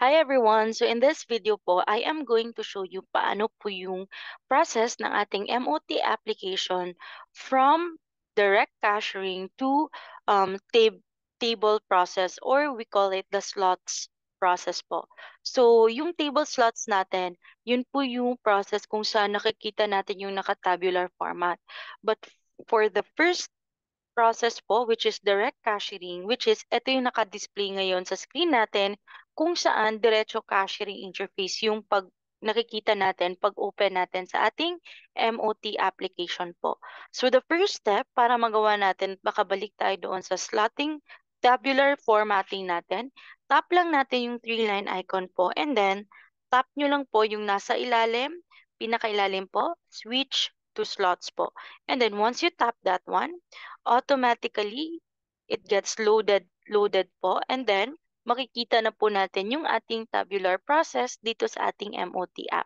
Hi everyone! So in this video po, I am going to show you paano po yung process ng ating MOT application from direct cashiering to table process, or we call it the slots process po. So yung table slots natin, yun po yung process kung saan nakikita natin yung naka-tabular format. But for the first process po, which is direct cashiering, which is ito yung naka-display ngayon sa screen natin, kung saan diretso cashiering interface yung pag nakikita natin pag open natin sa ating MOT application po. So the first step para magawa natin, makabalik tayo doon sa slotting tabular formatting natin, tap lang natin yung 3-line icon po, and then tap nyo lang po yung nasa ilalim, pinakailalim po, switch to slots po. And then once you tap that one, automatically it gets loaded po, and then makikita na po natin yung ating tabular process dito sa ating MOT app.